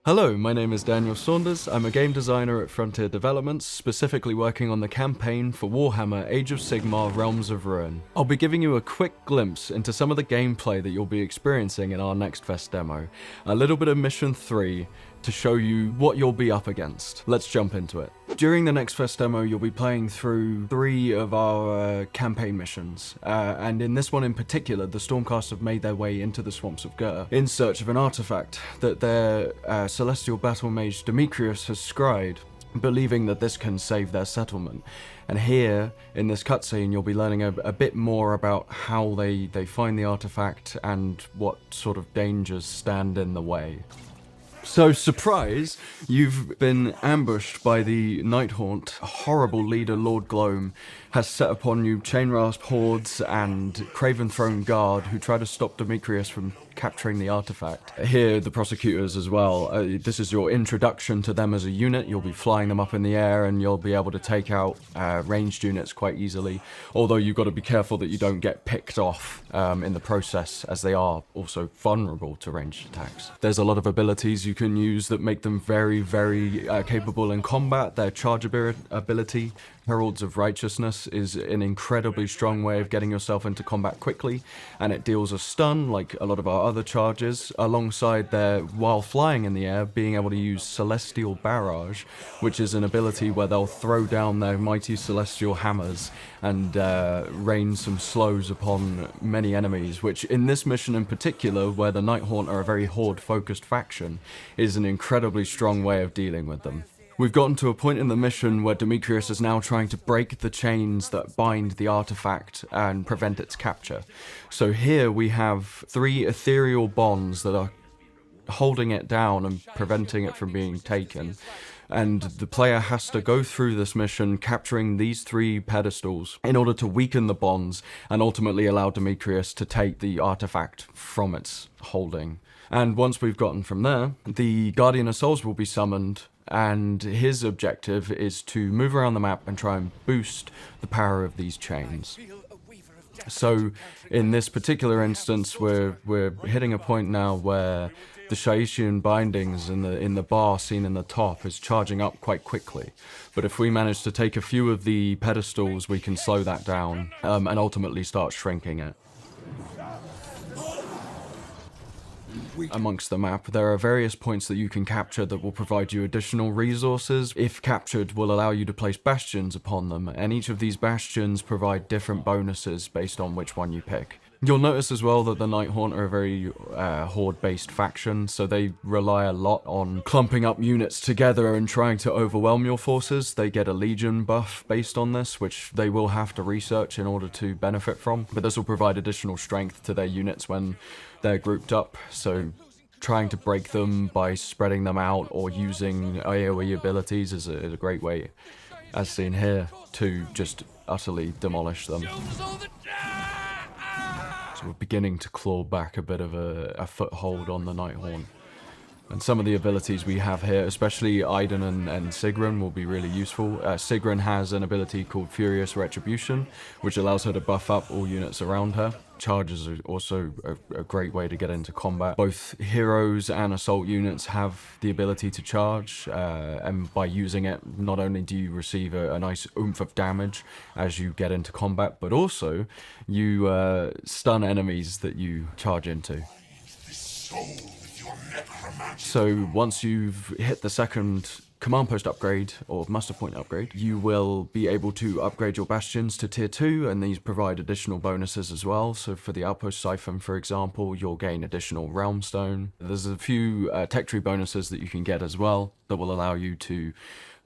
Hello, my name is Daniel Saunders. I'm a game designer at Frontier Developments, specifically working on the campaign for Warhammer Age of Sigmar Realms of Ruin. I'll be giving you a quick glimpse into some of the gameplay that you'll be experiencing in our next Fest demo, a little bit of Mission 3 to show you what you'll be up against. Let's jump into it. During the next Fest demo, you'll be playing through 3 of our campaign missions, and in this one in particular, the Stormcast have made their way into the Swamps of Gur in search of an artifact that their celestial battle mage Demetrius has scryed, believing that this can save their settlement. And here, in this cutscene, you'll be learning a bit more about how they find the artifact and what sort of dangers stand in the way. So, surprise, you've been ambushed by the Nighthaunt. A horrible leader, Lord Gloam, has set upon you Chainrasp hordes and Craven Throne Guard who try to stop Demetrius from capturing the artifact. Here, the prosecutors as well. This is your introduction to them as a unit. You'll be flying them up in the air and you'll be able to take out ranged units quite easily, although you've got to be careful that you don't get picked off in the process, as they are also vulnerable to ranged attacks. There's a lot of abilities you can use that make them very, very capable in combat. Their charge ability, Heralds of Righteousness, is an incredibly strong way of getting yourself into combat quickly, and it deals a stun like a lot of our other charges, alongside their, while flying in the air, being able to use Celestial Barrage, which is an ability where they'll throw down their mighty celestial hammers and rain some slows upon many enemies, which in this mission in particular, where the Nighthaunt are a very horde-focused faction, is an incredibly strong way of dealing with them. We've gotten to a point in the mission where Demetrius is now trying to break the chains that bind the artifact and prevent its capture. So here we have 3 ethereal bonds that are holding it down and preventing it from being taken. And the player has to go through this mission capturing these 3 pedestals in order to weaken the bonds and ultimately allow Demetrius to take the artifact from its holding. And once we've gotten from there, the Guardian of Souls will be summoned, and his objective is to move around the map and try and boost the power of these chains. So in this particular instance, we're hitting a point now where the Shaishian bindings in the bar seen in the top is charging up quite quickly. But if we manage to take a few of the pedestals, we can slow that down and ultimately start shrinking it. Amongst the map, there are various points that you can capture that will provide you additional resources. If captured, will allow you to place bastions upon them, and each of these bastions provide different bonuses based on which one you pick. You'll notice as well that the Nighthaunt are a very horde-based faction, so they rely a lot on clumping up units together and trying to overwhelm your forces. They get a Legion buff based on this, which they will have to research in order to benefit from, but this will provide additional strength to their units when they're grouped up, so trying to break them by spreading them out or using AoE abilities is a great way, as seen here, to just utterly demolish them. So we're beginning to claw back a bit of a foothold on the Nighthaunt. And some of the abilities we have here, especially Aiden and Sigrun, will be really useful. Sigrun has an ability called Furious Retribution, which allows her to buff up all units around her. Charges are also a great way to get into combat. Both heroes and assault units have the ability to charge, and by using it, not only do you receive a nice oomph of damage as you get into combat, but also you stun enemies that you charge into. So once you've hit the second command post upgrade or muster point upgrade, you will be able to upgrade your bastions to tier 2, and these provide additional bonuses as well. So for the outpost siphon, for example, you'll gain additional realm stone. There's a few tech tree bonuses that you can get as well that will allow you to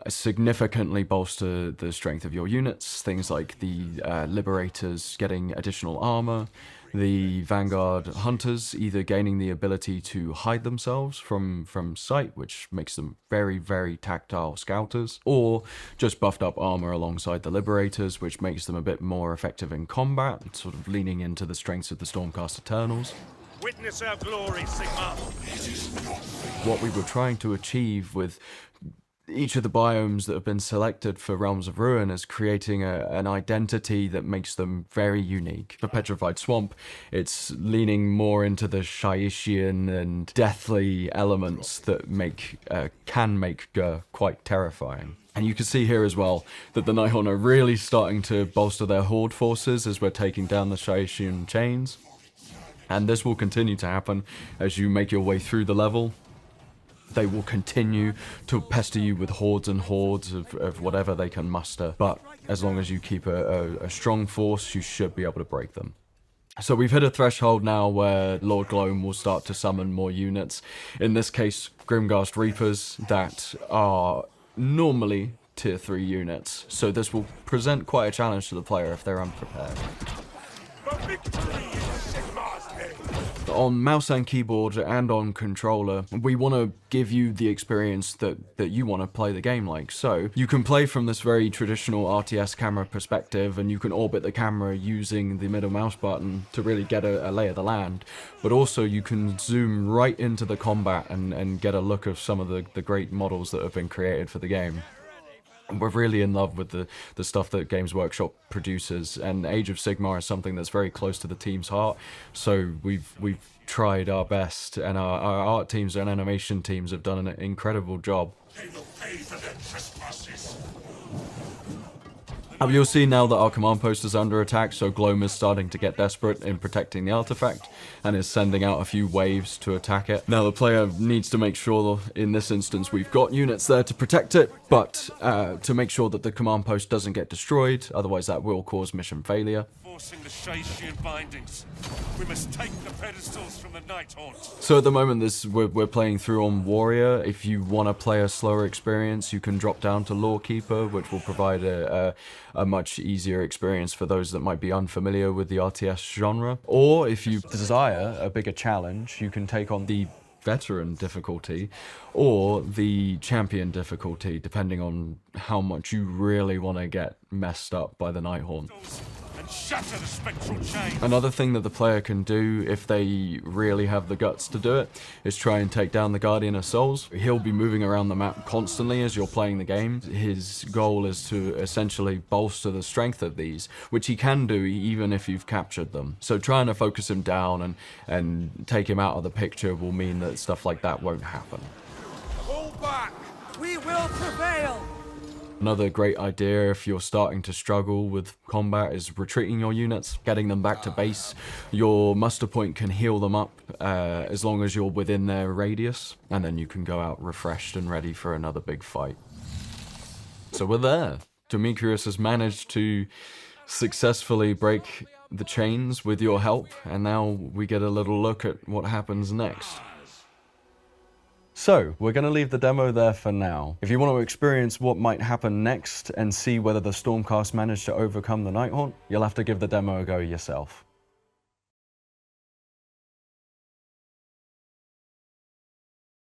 significantly bolster the strength of your units. Things like the Liberators getting additional armor, the Vanguard Hunters either gaining the ability to hide themselves from sight, which makes them very, very tactile scouters, or just buffed up armor alongside the Liberators, which makes them a bit more effective in combat, sort of leaning into the strengths of the Stormcast Eternals. Witness our glory, Sigmar. What we were trying to achieve with each of the biomes that have been selected for Realms of Ruin is creating an identity that makes them very unique. For Petrified Swamp, it's leaning more into the Shaishian and deathly elements that can make Gur quite terrifying. And you can see here as well that the Nighthaunt are really starting to bolster their horde forces as we're taking down the Shaishian chains. And this will continue to happen as you make your way through the level. They will continue to pester you with hordes and hordes of whatever they can muster. But as long as you keep a strong force, you should be able to break them. So we've hit a threshold now where Lord Gloam will start to summon more units. In this case, Grimghast Reapers that are normally tier 3 units. So this will present quite a challenge to the player if they're unprepared. On mouse and keyboard and on controller, we want to give you the experience that you want to play the game like. So you can play from this very traditional RTS camera perspective, and you can orbit the camera using the middle mouse button to really get a lay of the land. But also you can zoom right into the combat and get a look of some of the great models that have been created for the game. We're really in love with the stuff that Games Workshop produces, and Age of Sigmar is something that's very close to the team's heart. So we've tried our best, and our art teams and animation teams have done an incredible job. They will pay for their trespasses. You'll see now that our command post is under attack, so Gloam is starting to get desperate in protecting the artifact and is sending out a few waves to attack it. Now the player needs to make sure, in this instance, we've got units there to protect it, but to make sure that the command post doesn't get destroyed, otherwise that will cause mission failure. Forcing the Shaishian bindings. We must take the pedestals from the Nighthaunt. So at the moment we're playing through on Warrior. If you want to play a slower experience, you can drop down to Lawkeeper, which will provide a much easier experience for those that might be unfamiliar with the RTS genre. Or if you desire a bigger challenge, you can take on the Veteran difficulty or the Champion difficulty, depending on how much you really want to get messed up by the Nighthaunt. Shatter the spectral chain. Another thing that the player can do, if they really have the guts to do it, is try and take down the Guardian of Souls. He'll be moving around the map constantly as you're playing the game. His goal is to essentially bolster the strength of these, which he can do even if you've captured them. So trying to focus him down and take him out of the picture will mean that stuff like that won't happen. Pull back! We will prevail! Another great idea if you're starting to struggle with combat is retreating your units, getting them back to base. Your muster point can heal them up as long as you're within their radius, and then you can go out refreshed and ready for another big fight. So we're there. Demetrius has managed to successfully break the chains with your help, and now we get a little look at what happens next. So, we're going to leave the demo there for now. If you want to experience what might happen next and see whether the Stormcast managed to overcome the Nighthaunt, you'll have to give the demo a go yourself.